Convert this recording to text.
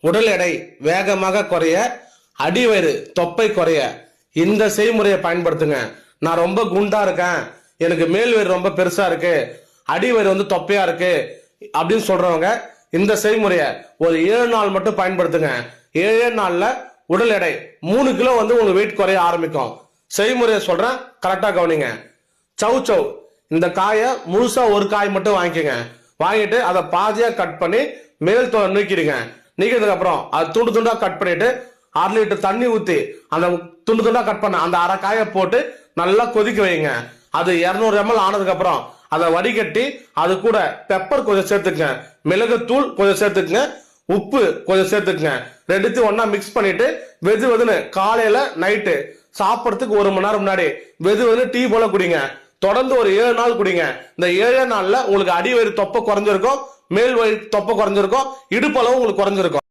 உடல் எடை வேகமாக குறைய, அடிவயிறு தொப்பை குறைய இந்த செய்முறையை பயன்படுத்துங்க. நான் ரொம்ப குண்டா இருக்கேன், எனக்கு மேல் வயிறு ரொம்ப பெருசா இருக்கு, அடிவயிறு வந்து தொப்பையா இருக்கு அப்படின்னு சொல்றவங்க இந்த செய்முறையை ஒரு 7 நாள் மட்டும் பயன்படுத்துங்க. 7 நாள்ல உடல் எடை 3 கிலோ வந்து உங்களுக்கு வெயிட் குறைய ஆரம்பிக்கும். செய்முறையை சொல்றேன், கரெக்டா கவனிங்க. சவ் சவ் இந்த காயை முழுசா ஒரு காய் மட்டும் வாங்கிக்கோங்க. வாங்கிட்டு அதை பாதியா கட் பண்ணி மேல் தோலை நீக்கிடுங்க. நீக்கிறதுக்கு அப்புறம் அது துண்டு துண்டா கட் பண்ணிட்டு 6 லிட்டர் தண்ணி ஊத்தி அந்த துண்டு துண்டா கட் பண்ண அந்த அரை காயை போட்டு நல்லா கொதிக்க வைங்க. அது 200 ml ஆனதுக்கு அப்புறம் அதை வடிகட்டி அது கூட பெப்பர் கொஞ்சம் சேர்த்துக்குங்க, மிளகுத்தூள் கொஞ்சம் சேர்த்துக்குங்க, உப்பு கொஞ்சம் சேர்த்துக்குங்க. ரெண்டுத்தையும் ஒன்னா மிக்ஸ் பண்ணிட்டு வெது வெதுன்னு காலையில நைட்டு சாப்பிடறதுக்கு 1 மணி நேரம் முன்னாடி வெது வெதுன்னு டீ போல குடிங்க. தொடர்ந்து ஒரு 7 நாள் குடிங்க. இந்த 7 நாள்ல உங்களுக்கு அடி வயிறு தொப்பை குறைஞ்சிருக்கும், மேல் வயிறு தொப்பை குறைஞ்சிருக்கும், இடுப்பளவு உங்களுக்கு குறைஞ்சிருக்கும்.